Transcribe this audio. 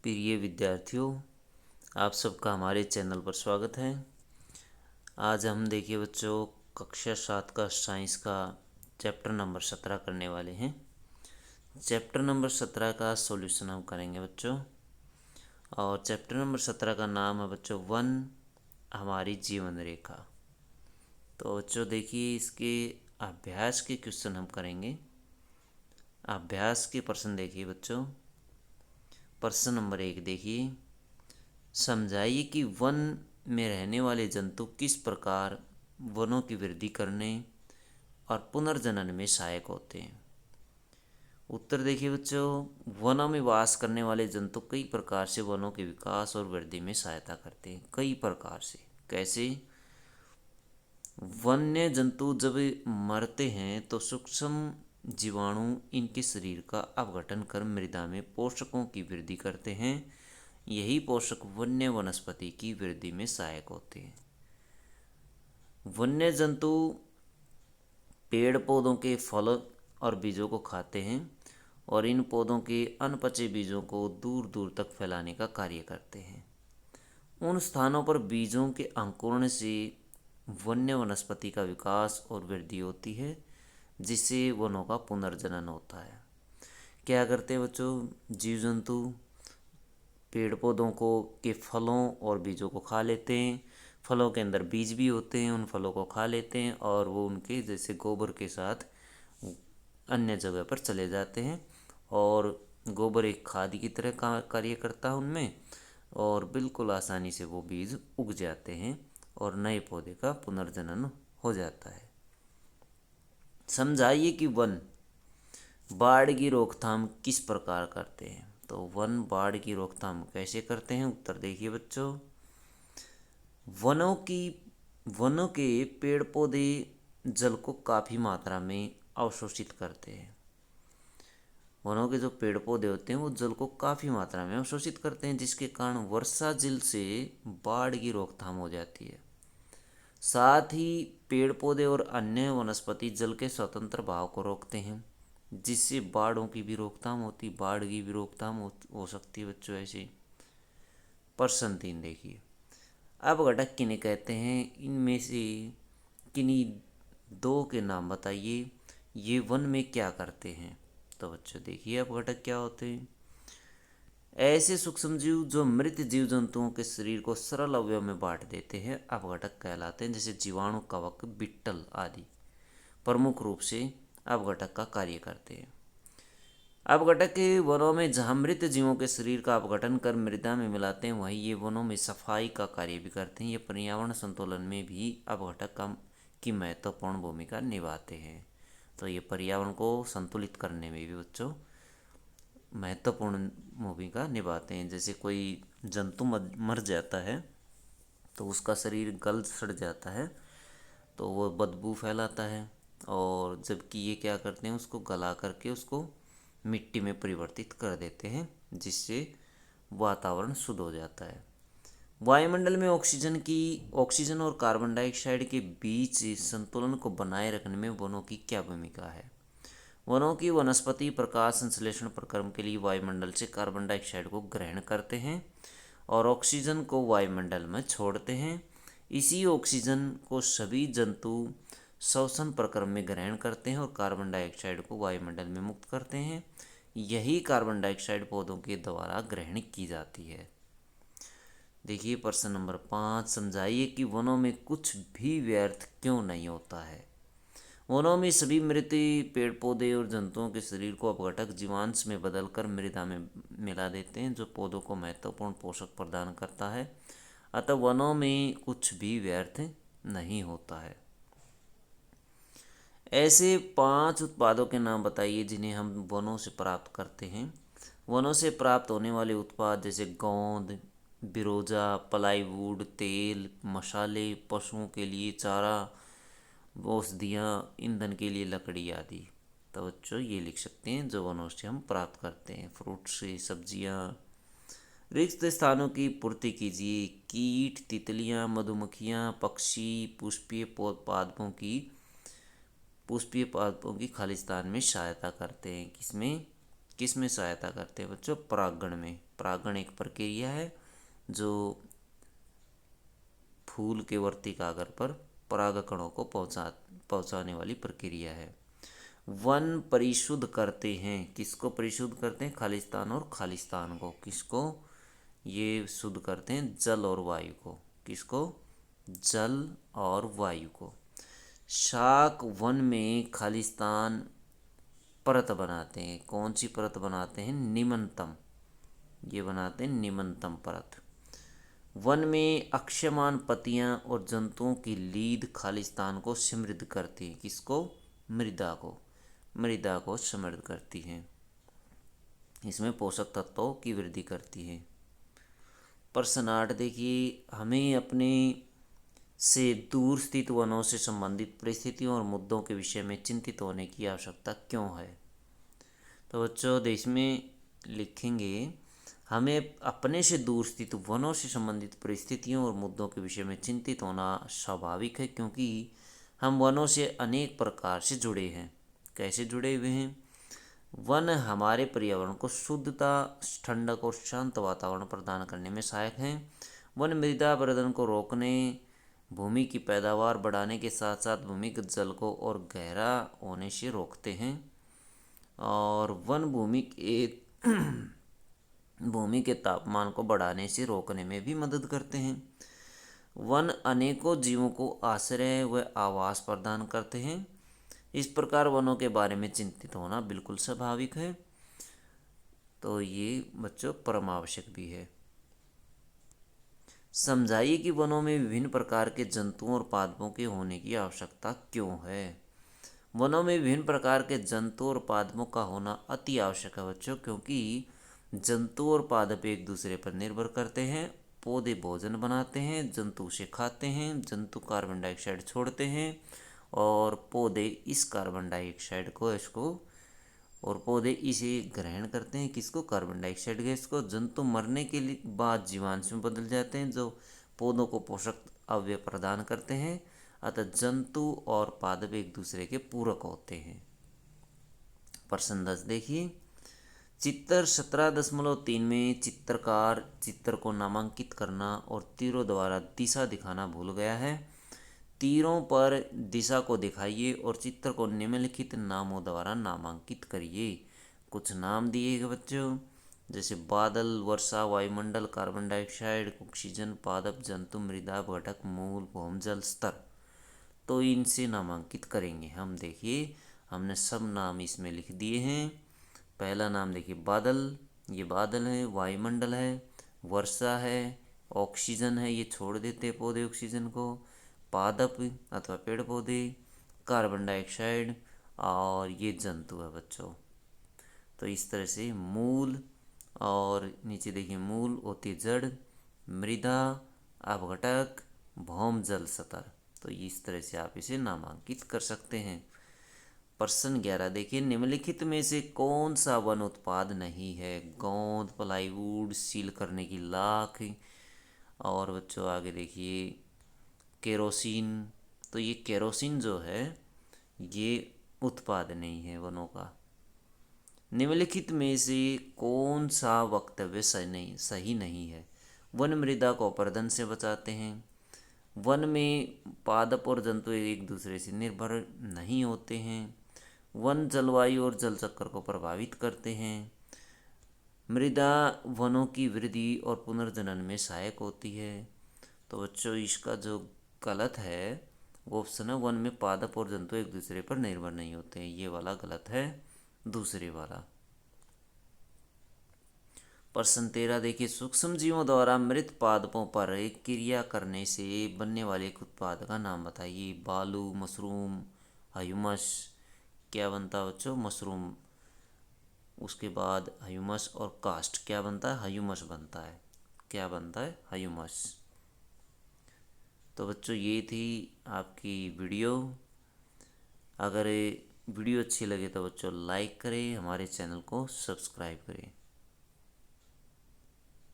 प्रिय विद्यार्थियों, आप सबका हमारे चैनल पर स्वागत है। आज हम देखिए बच्चों कक्षा 7 का साइंस का चैप्टर नंबर 17 करने वाले हैं। चैप्टर नंबर 17 का सॉल्यूशन हम करेंगे बच्चों। और चैप्टर नंबर 17 का नाम है बच्चों वन हमारी जीवन रेखा। तो बच्चों देखिए इसके अभ्यास के क्वेश्चन हम करेंगे। अभ्यास के प्रश्न देखिए बच्चों। प्रश्न नंबर 1 देखिए, समझाइए कि वन में रहने वाले जंतु किस प्रकार वनों की वृद्धि करने और पुनर्जनन में सहायक होते हैं। उत्तर देखिए बच्चों, वनों में वास करने वाले जंतु कई प्रकार से वनों के विकास और वृद्धि में सहायता करते हैं। कई प्रकार से कैसे? वन्य जंतु जब मरते हैं तो सूक्ष्म जीवाणु इनके शरीर का अपघटन कर मृदा में पोषकों की वृद्धि करते हैं। यही पोषक वन्य वनस्पति की वृद्धि में सहायक होते हैं। वन्य जंतु पेड़ पौधों के फल और बीजों को खाते हैं और इन पौधों के अनपचे बीजों को दूर दूर तक फैलाने का कार्य करते हैं। उन स्थानों पर बीजों के अंकुरण से वन्य वनस्पति का विकास और वृद्धि होती है, जिससे वनों का पुनर्जनन होता है। क्या करते हैं बच्चों? जीव जंतु पेड़ पौधों को के फलों और बीजों को खा लेते हैं। फलों के अंदर बीज भी होते हैं, उन फलों को खा लेते हैं और वो उनके जैसे गोबर के साथ अन्य जगह पर चले जाते हैं और गोबर एक खाद की तरह कार्य करता है उनमें, और बिल्कुल आसानी से वो बीज उग जाते हैं और नए पौधे का पुनर्जनन हो जाता है। समझाइए कि वन बाढ़ की रोकथाम किस प्रकार करते हैं। तो वन बाढ़ की रोकथाम कैसे करते हैं? उत्तर देखिए बच्चों, वनों के पेड़ पौधे जल को काफ़ी मात्रा में अवशोषित करते हैं। वनों के जो पेड़ पौधे होते हैं वो जल को काफ़ी मात्रा में अवशोषित करते हैं, जिसके कारण वर्षा जल से बाढ़ की रोकथाम हो जाती है। साथ ही पेड़ पौधे और अन्य वनस्पति जल के स्वतंत्र बहाव को रोकते हैं, जिससे बाढ़ों की भी रोकथाम होती, बाढ़ की भी रोकथाम हो सकती है बच्चों। ऐसे प्रश्न 3 देखिए, अपघटक किन्हें कहते हैं? इनमें से किन्हीं दो के नाम बताइए। ये वन में क्या करते हैं? तो बच्चों देखिए अपघटक क्या होते हैं। ऐसे सूक्ष्मजीव जो मृत जीव जंतुओं के शरीर को सरल अवयव में बांट देते हैं अपघटक कहलाते हैं। जैसे जीवाणु, कवक, बिट्टल आदि प्रमुख रूप से अपघटक का कार्य करते हैं। अपघटक के वनों में जहाँ मृत जीवों के शरीर का अपघटन कर मृदा में मिलाते हैं, वहीं ये वनों में सफाई का कार्य भी करते हैं। ये पर्यावरण संतुलन में भी अपघटक की महत्वपूर्ण भूमिका निभाते हैं। तो ये पर्यावरण को संतुलित करने में भी बच्चों महत्वपूर्ण भूमिका निभाते हैं। जैसे कोई जंतु मर जाता है तो उसका शरीर गल सड़ जाता है तो वो बदबू फैलाता है, और जबकि ये क्या करते हैं, उसको गला करके उसको मिट्टी में परिवर्तित कर देते हैं, जिससे वातावरण शुद्ध हो जाता है। वायुमंडल में ऑक्सीजन और कार्बन डाइऑक्साइड के बीच संतुलन को बनाए रखने में वनों की क्या भूमिका है? वनों की वनस्पति प्रकाश संश्लेषण प्रक्रम के लिए वायुमंडल से कार्बन डाइऑक्साइड को ग्रहण करते हैं और ऑक्सीजन को वायुमंडल में छोड़ते हैं। इसी ऑक्सीजन को सभी जंतु श्वसन प्रक्रम में ग्रहण करते हैं और कार्बन डाइऑक्साइड को वायुमंडल में मुक्त करते हैं। यही कार्बन डाइऑक्साइड पौधों के द्वारा ग्रहण की जाती है। देखिए प्रश्न नंबर 5, समझाइए कि वनों में कुछ भी व्यर्थ क्यों नहीं होता है। वनों में सभी मृत पेड़ पौधे और जंतुओं के शरीर को अपघटक जीवांश में बदलकर मृदा में मिला देते हैं, जो पौधों को महत्वपूर्ण पोषक प्रदान करता है। अतः वनों में कुछ भी व्यर्थ नहीं होता है। ऐसे 5 उत्पादों के नाम बताइए जिन्हें हम वनों से प्राप्त करते हैं। वनों से प्राप्त होने वाले उत्पाद जैसे गोंद, बिरोजा, प्लाईवुड, तेल, मसाले, पशुओं के लिए चारा, औषधियाँ, ईंधन के लिए लकड़ी आदि। तो बच्चों ये लिख सकते हैं जो वनों से हम प्राप्त करते हैं। फ्रूट से सब्जियाँ। रिक्त स्थानों की पूर्ति कीजिए। कीट, तितलियाँ, मधुमक्खियाँ, पक्षी पुष्पीय पादपों की खालिस्तान में सहायता करते हैं। किसमें? किस में सहायता करते हैं बच्चों? परागण में। परागण एक प्रक्रिया है जो फूल के वर्तिकाग्र पर परागकणों को पहुंचाने वाली प्रक्रिया है। वन परिशुद्ध करते हैं, किसको परिशुद्ध करते हैं? खालिस्तान और खालिस्तान को। किसको ये शुद्ध करते हैं? जल और वायु को। किसको? जल और वायु को। शाक वन में खालिस्तान परत बनाते हैं। कौन सी परत बनाते हैं? निम्नतम। ये बनाते हैं निम्नतम परत। वन में अक्षयमान पत्तियां और जंतुओं की लीद खालिस्तान को समृद्ध करती है। किसको? मृदा को। मृदा को समृद्ध करती है, इसमें पोषक तत्वों की वृद्धि करती है। प्रश्न 8 देखिए, हमें अपने से दूर स्थित वनों से संबंधित परिस्थितियों और मुद्दों के विषय में चिंतित होने की आवश्यकता क्यों है? तो बच्चों देश में लिखेंगे, हमें अपने से दूर स्थित वनों से संबंधित परिस्थितियों और मुद्दों के विषय में चिंतित होना स्वाभाविक है, क्योंकि हम वनों से अनेक प्रकार से जुड़े हैं। कैसे जुड़े हुए हैं? वन हमारे पर्यावरण को शुद्धता, ठंडक और शांत वातावरण प्रदान करने में सहायक हैं। वन मृदा अपरदन को रोकने, भूमि की पैदावार बढ़ाने के साथ साथ भूमिगत जल को और गहरा होने से रोकते हैं। और वन भूमि के तापमान को बढ़ाने से रोकने में भी मदद करते हैं। वन अनेकों जीवों को आश्रय व आवास प्रदान करते हैं। इस प्रकार वनों के बारे में चिंतित होना बिल्कुल स्वाभाविक है। तो ये बच्चों परम आवश्यक भी है। समझाइए कि वनों में विभिन्न प्रकार के जंतुओं और पादपों के होने की आवश्यकता क्यों है? वनों में विभिन्न प्रकार के जंतु और पादपों का होना अति आवश्यक है बच्चों, क्योंकि जंतु और पादप एक दूसरे पर निर्भर करते हैं। पौधे भोजन बनाते हैं, जंतु उसे खाते हैं। जंतु कार्बन डाइऑक्साइड छोड़ते हैं और पौधे इस कार्बन डाइऑक्साइड को और पौधे इसे ग्रहण करते हैं। किसको? कार्बन डाइऑक्साइड गैस को। जंतु मरने के बाद जीवांश में बदल जाते हैं, जो पौधों को पोषक अवयव प्रदान करते हैं। अतः जंतु और पादप एक दूसरे के पूरक होते हैं। प्रश्न 10 देखिए, चित्र 17.3 में चित्रकार चित्र को नामांकित करना और तीरों द्वारा दिशा दिखाना भूल गया है। तीरों पर दिशा को दिखाइए और चित्र को निम्नलिखित नामों द्वारा नामांकित करिए। कुछ नाम दिए गए बच्चों, जैसे बादल, वर्षा, वायुमंडल, कार्बन डाइऑक्साइड, ऑक्सीजन, पादप, जंतु, मृदा, घटक, मूल, भौमजल स्तर। तो इनसे नामांकित करेंगे हम। देखिए हमने सब नाम इसमें लिख दिए हैं। पहला नाम देखिए बादल, ये बादल है। वायुमंडल है, वर्षा है, ऑक्सीजन है, ये छोड़ देते पौधे ऑक्सीजन को। पादप अथवा पेड़ पौधे, कार्बन डाइऑक्साइड, और ये जंतु है बच्चों। तो इस तरह से मूल, और नीचे देखिए मूल होती जड़, मृदा, अपघटक, भौम जल स्तर। तो इस तरह से आप इसे नामांकित कर सकते हैं। प्रश्न 11 देखिए, निम्नलिखित में से कौन सा वन उत्पाद नहीं है? गोंद, प्लाईवुड, सील करने की लाख, और बच्चों आगे देखिए केरोसिन। तो ये केरोसिन जो है ये उत्पाद नहीं है वनों का। निम्नलिखित में से कौन सा वक्तव्य सही नहीं है? वन मृदा को अपरदन से बचाते हैं। वन में पादप और जंतु एक दूसरे से निर्भर नहीं होते हैं। वन जलवायु और जल चक्र को प्रभावित करते हैं। मृदा वनों की वृद्धि और पुनर्जनन में सहायक होती है। तो बच्चों इसका जो गलत है वो ऑप्शन है, वन में पादप और जंतु एक दूसरे पर निर्भर नहीं होते हैं। ये वाला गलत है, दूसरे वाला। प्रश्न 13 देखिए, सूक्ष्म जीवों द्वारा मृत पादपों पर क्रिया करने से बनने वाले एक उत्पाद का नाम बताइए। बालू, मशरूम, ह्यूमस। क्या बनता है बच्चों? मशरूम। उसके बाद ह्यूमस और कास्ट। क्या बनता है? ह्यूमस बनता है। क्या बनता है? ह्यूमस। तो बच्चों ये थी आपकी वीडियो। अगर वीडियो अच्छी लगे तो बच्चों लाइक करें, हमारे चैनल को सब्सक्राइब करें।